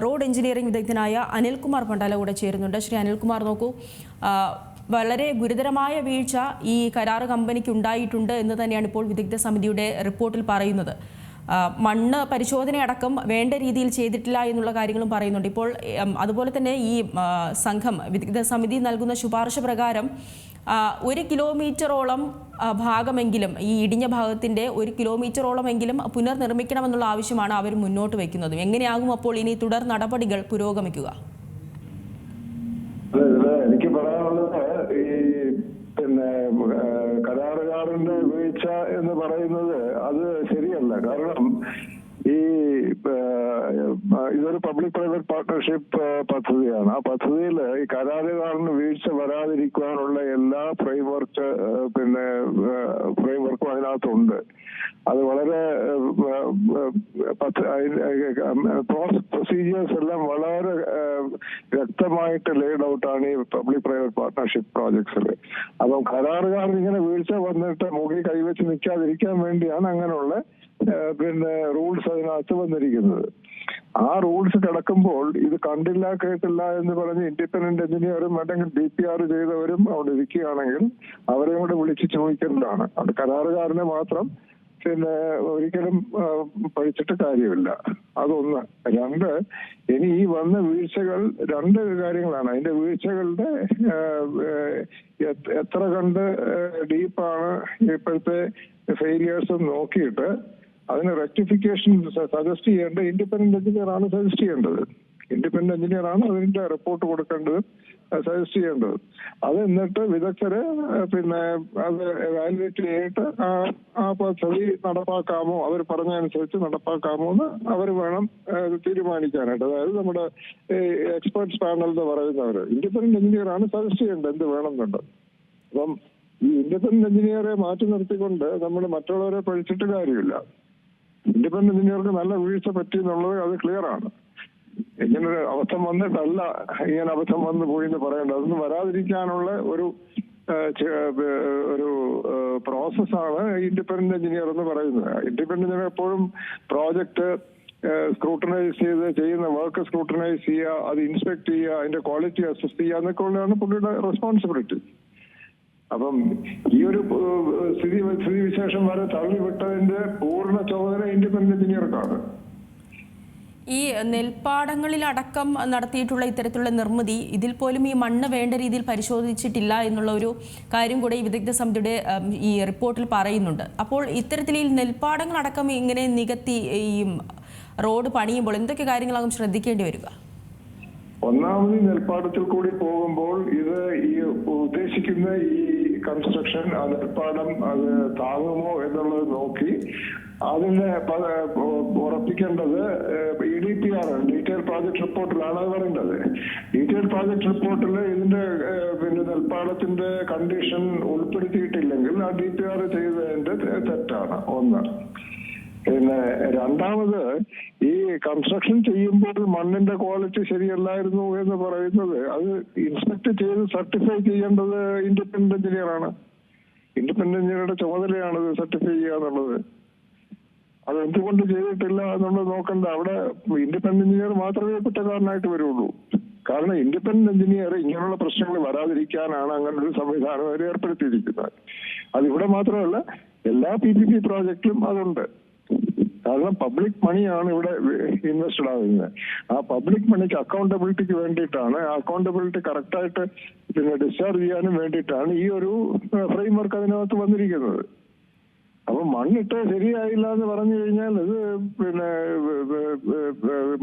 Road engineering വിദഗ്ധനായ അനിൽകുമാർ പണ്ടാല കൂടെ ചേരുന്നുണ്ട്. ശ്രീ അനിൽകുമാർ, നോക്കൂ, വളരെ ഗുരുതരമായ വീഴ്ച ഈ കരാർ കമ്പനിക്ക് ഉണ്ടായിട്ടുണ്ട് എന്ന് തന്നെയാണ് ഇപ്പോൾ വിദഗ്ധ സമിതിയുടെ റിപ്പോർട്ടിൽ പറയുന്നത്. മണ്ണ് പരിശോധനയടക്കം വേണ്ട രീതിയിൽ ചെയ്തിട്ടില്ല എന്നുള്ള കാര്യങ്ങളും പറയുന്നുണ്ട്. ഇപ്പോൾ അതുപോലെ തന്നെ ഈ സംഘം വിദഗ്ധ സമിതി നൽകുന്ന ശുപാർശ പ്രകാരം 1 കിലോമീറ്ററോളം ഭാഗമെങ്കിലും, ഈ ഇടിഞ്ഞ ഭാഗത്തിൻ്റെ 1 കിലോമീറ്ററോളമെങ്കിലും പുനർനിർമ്മിക്കണമെന്നുള്ള ആവശ്യമാണ് അവർ മുന്നോട്ട് വയ്ക്കുന്നത്. എങ്ങനെയാകും അപ്പോൾ ഇനി തുടർ നടപടികൾ പുരോഗമിക്കുക? എനിക്ക് പറയാനുള്ളത്, ഈ കരാറുകാരന്റെ വീഴ്ച എന്ന് പറയുന്നത് അത് ശരിയല്ല. കാരണം ഇതൊരു പബ്ലിക് പ്രൈവറ്റ് പാർട്ട്ണർഷിപ്പ് പദ്ധതിയാണ്. ആ പദ്ധതിയിൽ ഈ കരാറുകാരന് വീഴ്ച വരാതിരിക്കാനുള്ള എല്ലാ ഫ്രെയിംവർക്കും അതിനകത്തുണ്ട്. അത് വളരെ പ്രൊസീജിയേഴ്സ് എല്ലാം വളരെ വ്യക്തമായിട്ട് ലെയ്ഡ് ഔട്ടാണ് ഈ പബ്ലിക് പ്രൈവറ്റ് പാർട്ട്ണർഷിപ്പ് പ്രോജക്ട്സിൽ. അപ്പം കരാറുകാരൻ ഇങ്ങനെ വീഴ്ച വന്നിട്ട് മുകളിൽ കൈവച്ച് നിൽക്കാതിരിക്കാൻ വേണ്ടിയാണ് അങ്ങനെയുള്ള റൂൾസ് അതിനകത്ത് വന്നിരിക്കുന്നത്. ആ റൂൾസ് കിടക്കുമ്പോൾ ഇത് കണ്ടില്ല കേട്ടില്ല എന്ന് പറഞ്ഞ് ഇൻഡിപെൻഡന്റ് എഞ്ചിനീയറും അല്ലെങ്കിൽ DPR ചെയ്തവരും അവിടെ ഇരിക്കുകയാണെങ്കിൽ അവരെയും കൂടെ വിളിച്ച് ചോദിക്കേണ്ടതാണ്. അത് കരാറുകാരനെ മാത്രം ഒരിക്കലും പഠിച്ചിട്ട് കാര്യമില്ല. അതൊന്ന്. രണ്ട്, ഇനി ഈ വന്ന വീഴ്ചകൾ 2 കാര്യങ്ങളാണ്. അതിന്റെ വീഴ്ചകളുടെ എത്ര കണ്ട് ഡീപ്പാണ് ഇപ്പോഴത്തെ ഫെയിലിയേഴ്സ് നോക്കിയിട്ട് അതിന് റെക്ടിഫിക്കേഷൻ സജസ്റ്റ് ചെയ്യേണ്ട ഇൻഡിപെൻഡന്റ് എഞ്ചിനീയർ ആണ് സജസ്റ്റ് ചെയ്യേണ്ടത്. ഇൻഡിപെൻഡന്റ് എഞ്ചിനീയർ ആണ് അതിന്റെ റിപ്പോർട്ട് കൊടുക്കേണ്ടത്, സജസ്റ്റ് ചെയ്യേണ്ടത്. അത് എന്നിട്ട് വിദഗ്ധര് അത് എവാലുവേറ്റ് ചെയ്തിട്ട് ആ പദ്ധതി നടപ്പാക്കാമോ, അവർ പറഞ്ഞതനുസരിച്ച് നടപ്പാക്കാമോ എന്ന് അവർ വേണം തീരുമാനിക്കാനായിട്ട്. അതായത് നമ്മുടെ എക്സ്പെർട്സ് പാനൽ എന്ന് പറയുന്നവർ ഇൻഡിപെൻഡന്റ് എഞ്ചിനീയർ ആണ് സജസ്റ്റ് ചെയ്യേണ്ടത് എന്ത് വേണമെന്നുണ്ട്. അപ്പം ഈ ഇൻഡിപെൻഡന്റ് എഞ്ചിനീയറെ മാറ്റി നിർത്തിക്കൊണ്ട് നമ്മൾ മറ്റുള്ളവരെ പഠിച്ചിട്ട് കാര്യമില്ല. ഇൻഡിപെൻഡന്റ് എഞ്ചിനീയർക്ക് നല്ല വീഴ്ച പറ്റി എന്നുള്ളത് അത് ക്ലിയർ ആണ്. ഇങ്ങനൊരു അബദ്ധം വന്നിട്ടല്ല ഇങ്ങനെ അബദ്ധം വന്നു പോയി എന്ന് പറയേണ്ടത്. അതൊന്നും വരാതിരിക്കാനുള്ള ഒരു പ്രോസസ്സാണ് ഇൻഡിപെൻഡന്റ് എഞ്ചിനീയർ എന്ന് പറയുന്നത്. ഇൻഡിപെൻഡന്റ് എഞ്ചിനീയർ എപ്പോഴും പ്രോജക്റ്റ് സ്ക്രൂട്ടനൈസ് ചെയ്യുന്ന വർക്ക് സ്ക്രൂട്ടനൈസ് ചെയ്യുക, അത് ഇൻസ്പെക്ട് ചെയ്യുക, അതിന്റെ ക്വാളിറ്റി അസസ് ചെയ്യുക എന്നൊക്കെ ഉള്ളതാണ് പുള്ളിയുടെ റെസ്പോൺസിബിലിറ്റി. അപ്പം ഈ ഒരു സ്ഥിതിവിശേഷം വരെ തള്ളിവിട്ടതിന്റെ പൂർണ്ണ ചുമതല ഇൻഡിപെൻഡന്റ് എഞ്ചിനീയർക്കാണ്. ഈ നെൽപ്പാടങ്ങളിലടക്കം നടത്തിയിട്ടുള്ള ഇത്തരത്തിലുള്ള നിർമ്മിതി, ഇതിൽ പോലും ഈ മണ്ണ് വേണ്ട രീതിയിൽ പരിശോധിച്ചിട്ടില്ല എന്നുള്ള ഒരു കാര്യം കൂടെ ഈ വിദഗ്ധ സമിതിയുടെ ഈ റിപ്പോർട്ടിൽ പറയുന്നുണ്ട്. അപ്പോൾ ഇത്തരത്തിൽ ഈ നെൽപ്പാടങ്ങളടക്കം ഇങ്ങനെ നികത്തി ഈ റോഡ് പണിയുമ്പോൾ എന്തൊക്കെ കാര്യങ്ങളാകും ശ്രദ്ധിക്കേണ്ടി വരിക? ഒന്നാമത് നെൽപ്പാടത്തിൽ കൂടി പോകുമ്പോൾ ഇത് ഈ ഉദ്ദേശിക്കുന്ന ഈ കൺസ്ട്രക്ഷൻ ആ നെൽപ്പാടം അത് താങ്ങുമോ എന്നുള്ളത് നോക്കി അതിനെ ഉറപ്പിക്കേണ്ടത് EDPR ഡീറ്റെയിൽ പ്രോജക്ട് റിപ്പോർട്ടിലാണ് അത് പറയേണ്ടത്. ഡീറ്റെയിൽ പ്രോജക്ട് റിപ്പോർട്ടിൽ ഇതിന്റെ നെൽപ്പാടത്തിന്റെ കണ്ടീഷൻ ഉൾപ്പെടുത്തിയിട്ടില്ലെങ്കിൽ ആ DPR ചെയ്തതിന്റെ തെറ്റാണ് ഒന്ന്. രണ്ടാമത്, ഈ കൺസ്ട്രക്ഷൻ ചെയ്യുമ്പോൾ മണ്ണിന്റെ ക്വാളിറ്റി ശരിയല്ലായിരുന്നു എന്ന് പറയുന്നത് അത് ഇൻസ്പെക്ട് ചെയ്ത് സർട്ടിഫൈ ചെയ്യേണ്ടത് ഇൻഡിപെൻഡന്റ് എഞ്ചിനീയർ ആണ്. ഇൻഡിപെൻഡന്റ് എഞ്ചിനീയറുടെ ചുമതലയാണ് ഇത് സർട്ടിഫൈ ചെയ്യുക എന്നുള്ളത്. അത് എന്തുകൊണ്ട് ചെയ്തിട്ടില്ല എന്നുള്ളത് നോക്കണ്ട. അവിടെ ഇൻഡിപെൻഡന്റ് എഞ്ചിനീയർ മാത്രമേ കുറ്റക്കാരനായിട്ട് വരുള്ളൂ. കാരണം ഇൻഡിപെൻഡന്റ് എഞ്ചിനീയർ ഇങ്ങനെയുള്ള പ്രശ്നങ്ങൾ വരാതിരിക്കാനാണ് അങ്ങനെ ഒരു സംവിധാനം അവർ ഏർപ്പെടുത്തിയിരിക്കുന്നത്. അതിവിടെ മാത്രമല്ല, എല്ലാ PPP പ്രോജക്റ്റിലും അതുണ്ട്. കാരണം പബ്ലിക് മണിയാണ് ഇവിടെ ഇൻവെസ്റ്റഡ് ആകുന്നത്. ആ പബ്ലിക് മണിക്ക് അക്കൗണ്ടബിലിറ്റിക്ക് വേണ്ടിയിട്ടാണ്, അക്കൗണ്ടബിലിറ്റി കറക്റ്റായിട്ട് ഡിസ്ചാർജ് ചെയ്യാനും വേണ്ടിയിട്ടാണ് ഈ ഒരു ഫ്രെയിംവർക്ക് അതിനകത്ത് വന്നിരിക്കുന്നത്. അപ്പൊ മണ്ണിട്ട് ശരിയായില്ല എന്ന് പറഞ്ഞു കഴിഞ്ഞാൽ ഇത്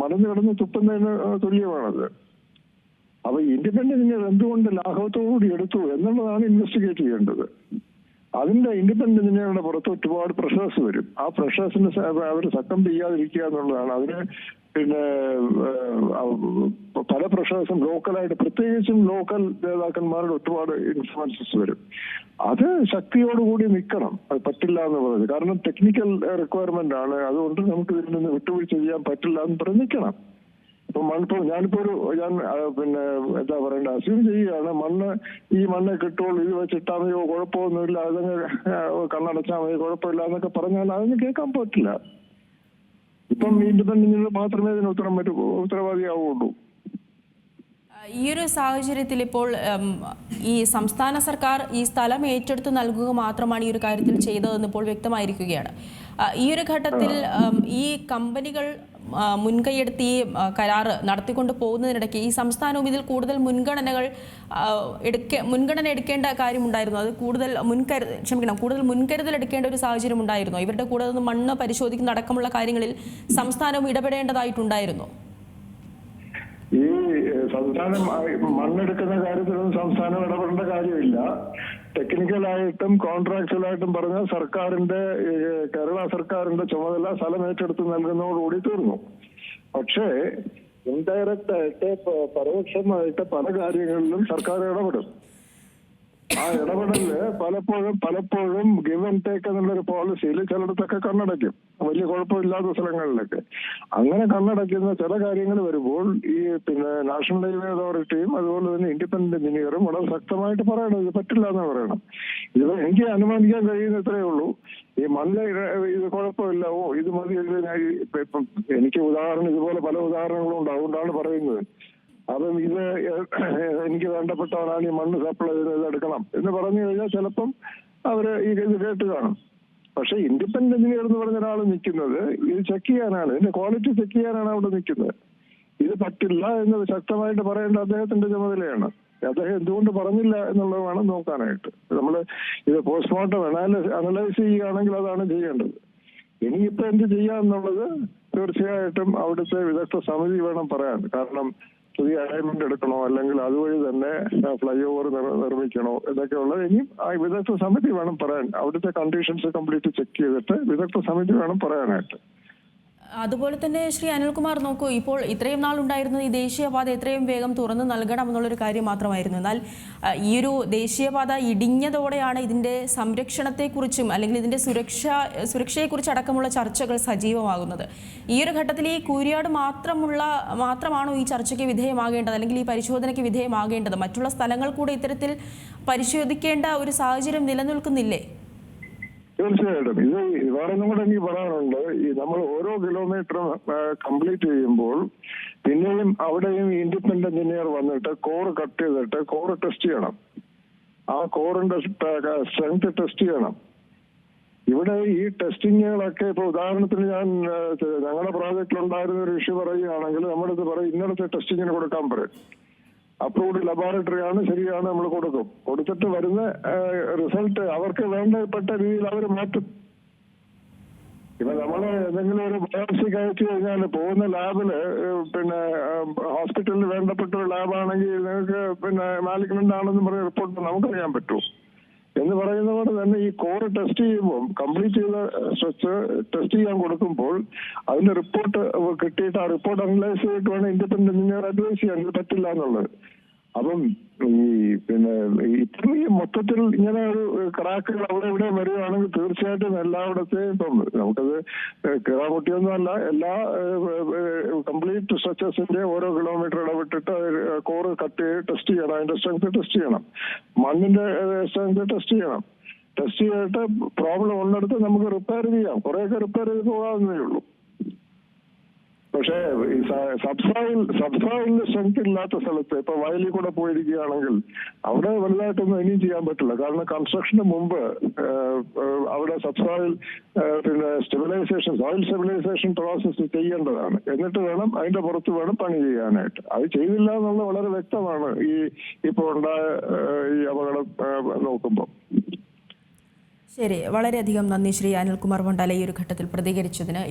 മറന്നു കിടന്ന് തുപ്പുന്നതിന് തുല്യമാണത്. അപ്പൊ ഇൻഡിപെൻഡന്റ് എന്തുകൊണ്ട് ലാഘവത്തോടുകൂടി എടുത്തു എന്നുള്ളതാണ് ഇൻവെസ്റ്റിഗേറ്റ് ചെയ്യേണ്ടത്. അതിന്റെ ഇൻഡിപെൻഡന്റ് എഞ്ചിനീയറുടെ പുറത്ത് ഒരുപാട് പ്രഷേഴ്സ് വരും. ആ പ്രഷേഴ്സിന് അവർ സക്കം ചെയ്യാതിരിക്കുക എന്നുള്ളതാണ്. അതിന് പല പ്രഷേഴ്സും ലോക്കലായിട്ട്, പ്രത്യേകിച്ചും ലോക്കൽ നേതാക്കന്മാരുടെ ഒരുപാട് ഇൻഫ്ലുവൻസസ് വരും. അത് ശക്തിയോടുകൂടി നിൽക്കണം. അത് പറ്റില്ല എന്ന് പറയുന്നത് കാരണം ടെക്നിക്കൽ റിക്വയർമെന്റ് ആണ്. അതുകൊണ്ട് നമുക്ക് ഇതിൽ നിന്ന് വിട്ടുവീഴ്ച ചെയ്യാൻ പറ്റില്ല എന്ന് പറഞ്ഞ് നിൽക്കണം. ഇപ്പൊ ഞാനിപ്പോ എന്താ പറയണ്ട, അസ്യൂം ചെയ്യുകയാണ് ഈ മണ്ണ് കിട്ടുള്ളൂ, ഇത് വെച്ചിട്ടാ മതിയോ, കുഴപ്പമൊന്നുമില്ല, അതങ്ങ് കണ്ണടച്ചാൽ മതി, കുഴപ്പമില്ല എന്നൊക്കെ പറഞ്ഞാൽ അതൊന്നും കേൾക്കാൻ പറ്റില്ല. ഇപ്പം ഇൻഡിപെൻഡന്റ് മാത്രമേ ഇതിന് ഉത്തരവാദിയാവുള്ളൂ. ഈ ഒരു സാഹചര്യത്തിൽ ഇപ്പോൾ ഈ സംസ്ഥാന സർക്കാർ ഈ സ്ഥലം ഏറ്റെടുത്ത് നൽകുക മാത്രമാണ് ഈ ഒരു കാര്യത്തിൽ ചെയ്തതെന്ന് ഇപ്പോൾ വ്യക്തമായിരിക്കുകയാണ്. ഈ ഒരു ഘട്ടത്തിൽ ഈ കമ്പനികൾ മുൻകൈയെടുത്ത് ഈ കരാറ് നടത്തിക്കൊണ്ട് പോകുന്നതിനിടയ്ക്ക് ഈ സംസ്ഥാനവും ഇതിൽ കൂടുതൽ മുൻഗണന എടുക്കേണ്ട കാര്യമുണ്ടായിരുന്നു. അത് കൂടുതൽ മുൻകരുതൽ എടുക്കേണ്ട ഒരു സാഹചര്യം ഉണ്ടായിരുന്നു. ഇവരുടെ കൂടെ നിന്ന് മണ്ണ് പരിശോധിക്കുന്ന അടക്കമുള്ള കാര്യങ്ങളിൽ സംസ്ഥാനവും ഇടപെടേണ്ടതായിട്ടുണ്ടായിരുന്നു. ഈ സംസ്ഥാനം മണ്ണെടുക്കുന്ന കാര്യത്തിലൊന്നും സംസ്ഥാനം ഇടപെടേണ്ട കാര്യമില്ല. ടെക്നിക്കലായിട്ടും കോൺട്രാക്ച്വലായിട്ടും പറഞ്ഞാൽ കേരള സർക്കാരിന്റെ ചുമതല സ്ഥലം ഏറ്റെടുത്ത് നൽകുന്നതോടുകൂടി തീർന്നു. പക്ഷേ ഇൻഡയറക്റ്റ് ആയിട്ട് പരോക്ഷമായിട്ട് പല കാര്യങ്ങളിലും സർക്കാർ ഇടപെടും. ആ ഇടപെടല് പലപ്പോഴും ഗിവ് ആൻഡ് ടേക്ക് എന്നുള്ളൊരു പോളിസിയിൽ ചിലയിടത്തൊക്കെ കണ്ണടയ്ക്കും, വലിയ കുഴപ്പമില്ലാത്ത സ്ഥലങ്ങളിലൊക്കെ. അങ്ങനെ കണ്ണടയ്ക്കുന്ന ചില കാര്യങ്ങൾ വരുമ്പോൾ ഈ നാഷണൽ ഹൈവേ അതോറിറ്റിയും അതുപോലെ തന്നെ ഇൻഡിപെൻഡന്റ് എഞ്ചിനീയറും വളരെ ശക്തമായിട്ട് പറയണം, ഇത് പറ്റില്ല എന്ന് പറയണം. ഇത് എനിക്ക് അനുമാനിക്കാൻ കഴിയുന്ന ഇത്രയേ ഉള്ളൂ. ഈ മണ്ണ് ഇത് കുഴപ്പമില്ല, ഇത് മതി. ഇപ്പം എനിക്ക് ഇതുപോലെ പല ഉദാഹരണങ്ങളും ഉണ്ട്, അതുകൊണ്ടാണ് പറയുന്നത്. അപ്പം ഇത് എനിക്ക് വേണ്ടപ്പെട്ടവരാണ് ഈ മണ്ണ് സപ്ലൈ ചെയ്ത് എടുക്കണം എന്ന് പറഞ്ഞു കഴിഞ്ഞാൽ ചിലപ്പം അവര് ഇത് കേട്ട് കാണും. പക്ഷെ ഇൻഡിപെൻഡന്റ് എഞ്ചിനീയർ എന്ന് പറഞ്ഞ ഒരാൾ നിൽക്കുന്നത് ഇത് ചെക്ക് ചെയ്യാനാണ്, ഇതിന്റെ ക്വാളിറ്റി ചെക്ക് ചെയ്യാനാണ് അവിടെ നിൽക്കുന്നത്. ഇത് പറ്റില്ല എന്ന് ശക്തമായിട്ട് പറയേണ്ട അദ്ദേഹത്തിന്റെ ചുമതലയാണ്. അദ്ദേഹം എന്തുകൊണ്ട് പറഞ്ഞില്ല എന്നുള്ളത് വേണം നോക്കാനായിട്ട്. നമ്മള് ഇത് പോസ്റ്റ്മോർട്ടം അനലൈസ് ചെയ്യുകയാണെങ്കിൽ അതാണ് ചെയ്യേണ്ടത്. ഇനിയിപ്പോ എന്ത് ചെയ്യാന്നുള്ളത് തീർച്ചയായിട്ടും അവിടുത്തെ വിദഗ്ധ സമിതി വേണം പറയാൻ. കാരണം പുതിയ അലൈൻമെന്റ് എടുക്കണോ അല്ലെങ്കിൽ അതുവഴി തന്നെ ഫ്ലൈ ഓവർ നിർമ്മിക്കണോ എന്നൊക്കെയുള്ളത് ഇനിയും ആ വിദഗ്ധ സമിതി വേണം പറയാൻ. അവിടുത്തെ കണ്ടീഷൻസ് കംപ്ലീറ്റ് ചെക്ക് ചെയ്തിട്ട് വിദഗ്ധ സമിതി വേണം പറയാനായിട്ട്. അതുപോലെ തന്നെ ശ്രീ അനിൽകുമാർ നോക്കൂ, ഇപ്പോൾ ഇത്രയും നാൾ ഉണ്ടായിരുന്നത് ഈ ദേശീയപാത എത്രയും വേഗം തുറന്നു നൽകണം എന്നുള്ളൊരു കാര്യം മാത്രമായിരുന്നു. എന്നാൽ ഈ ഒരു ദേശീയപാത ഇടിഞ്ഞതോടെയാണ് ഇതിൻ്റെ സംരക്ഷണത്തെക്കുറിച്ചും അല്ലെങ്കിൽ ഇതിൻ്റെ സുരക്ഷയെക്കുറിച്ച് അടക്കമുള്ള ചർച്ചകൾ സജീവമാകുന്നത്. ഈ ഒരു ഘട്ടത്തിൽ ഈ കൂരിയാട് മാത്രമാണോ ഈ ചർച്ചയ്ക്ക് വിധേയമാകേണ്ടത് അല്ലെങ്കിൽ ഈ പരിശോധനയ്ക്ക് വിധേയമാകേണ്ടത്? മറ്റുള്ള സ്ഥലങ്ങൾ കൂടെ ഇത്തരത്തിൽ പരിശോധിക്കേണ്ട ഒരു സാഹചര്യം നിലനിൽക്കുന്നില്ലേ? തീർച്ചയായിട്ടും ഇത് വേറൊന്നും കൂടെ എനിക്ക് പറയാനുണ്ട്. ഈ നമ്മൾ ഓരോ കിലോമീറ്ററും കംപ്ലീറ്റ് ചെയ്യുമ്പോൾ പിന്നെയും അവിടെയും ഇൻഡിപെൻഡന്റ് എഞ്ചിനീയർ വന്നിട്ട് കോർ കട്ട് ചെയ്തിട്ട് കോർ ടെസ്റ്റ് ചെയ്യണം. ആ കോറിന്റെ സ്ട്രെങ്ത് ടെസ്റ്റ് ചെയ്യണം. ഇവിടെ ഈ ടെസ്റ്റിങ്ങുകളൊക്കെ ഇപ്പൊ ഉദാഹരണത്തിന് ഞങ്ങളുടെ പ്രോജക്റ്റിൽ ഉണ്ടായിരുന്ന ഒരു ഇഷ്യൂ പറയുകയാണെങ്കിൽ നമ്മുടെ അടുത്ത് പറയും ഇന്നടത്തെ ടെസ്റ്റിങ്ങിന് കൊടുക്കാൻ പറയും. അപ്രൂവ്ഡ് ലബോറട്ടറി ആണ്, ശരിയാണ്, നമ്മൾ കൊടുത്തിട്ട് വരുന്ന റിസൾട്ട് അവർക്ക് വേണ്ടപ്പെട്ട രീതിയിൽ അവർ മാറ്റും. ഇപ്പൊ നമ്മൾ എന്തെങ്കിലും ഒരു ബയോപ്സിക്ക് അയച്ചു കഴിഞ്ഞാൽ പോകുന്ന ലാബില് ഹോസ്പിറ്റലിൽ വേണ്ടപ്പെട്ട ഒരു ലാബാണെങ്കിൽ നിങ്ങൾക്ക് മാലിഗ്നന്റ് ആണെന്ന് പറഞ്ഞ റിപ്പോർട്ട് നമുക്കറിയാൻ പറ്റുമോ എന്ന് പറയുന്ന പോലെ തന്നെ ഈ കോർ ടെസ്റ്റ് ചെയ്യുമ്പോൾ കംപ്ലീറ്റ് ചെയ്ത സ്ട്രക്ചർ ടെസ്റ്റ് ചെയ്യാൻ കൊടുക്കുമ്പോൾ അതിന്റെ റിപ്പോർട്ട് കിട്ടിയിട്ട് ആ റിപ്പോർട്ട് അനലൈസ് ചെയ്തിട്ട് വേണം ഇൻഡിപെൻഡന്റ് എഞ്ചിനീയർ അഡ്വൈസ് ചെയ്യാൻ ഇത് പറ്റില്ല എന്നുള്ളത്. അപ്പം ഇപ്പം ഈ മൊത്തത്തിൽ ഇങ്ങനെ ഒരു ക്രാക്കുകൾ അവിടെ ഇവിടെ വരികയാണെങ്കിൽ തീർച്ചയായിട്ടും എല്ലായിടത്തെയും ഇപ്പം നമുക്കത് കിറാമുട്ടിയൊന്നും അല്ല, എല്ലാ കംപ്ലീറ്റ് സ്ട്രക്ചേഴ്സിന്റെ ഓരോ കിലോമീറ്റർ ഇടവിട്ടിട്ട് കോറ് കട്ട് ചെയ്ത് ടെസ്റ്റ് ചെയ്യണം, അതിന്റെ സ്ട്രെങ്ത് ടെസ്റ്റ് ചെയ്യണം, മണ്ണിന്റെ സ്ട്രെങ്ത് ടെസ്റ്റ് ചെയ്യണം. ടെസ്റ്റ് ചെയ്തിട്ട് പ്രോബ്ലം ഉള്ളിടത്ത് നമുക്ക് റിപ്പയർ ചെയ്യാം, കുറെയൊക്കെ റിപ്പയർ ചെയ്ത് പോകാവുന്നതേ ഉള്ളൂ. പക്ഷേ ഈ സബ്സോയിലിന് സ്ട്രെങ്ത് ഇല്ലാത്ത സ്ഥലത്ത് ഇപ്പൊ വയലിൽ കൂടെ പോയിരിക്കുകയാണെങ്കിൽ അവിടെ വലുതായിട്ടൊന്നും ഇനിയും ചെയ്യാൻ പറ്റില്ല. കാരണം കൺസ്ട്രക്ഷന് മുമ്പ് അവിടെ സബ്സോയിൽ സോയിൽ സ്റ്റെബിലൈസേഷൻ പ്രോസസ് ചെയ്യേണ്ടതാണ്. എന്നിട്ട് വേണം അതിന്റെ പുറത്ത് വേണം പണി ചെയ്യാനായിട്ട്. അത് ചെയ്തില്ല എന്നുള്ളത് വളരെ വ്യക്തമാണ് ഇപ്പോൾ ഉണ്ടായ ഈ അപകടം നോക്കുമ്പോൾ. ശരി, വളരെയധികം നന്ദി ശ്രീ അനിൽകുമാർ പൊണ്ടാല ഈ ഒരു ഘട്ടത്തിൽ പ്രതികരിച്ചതിന്.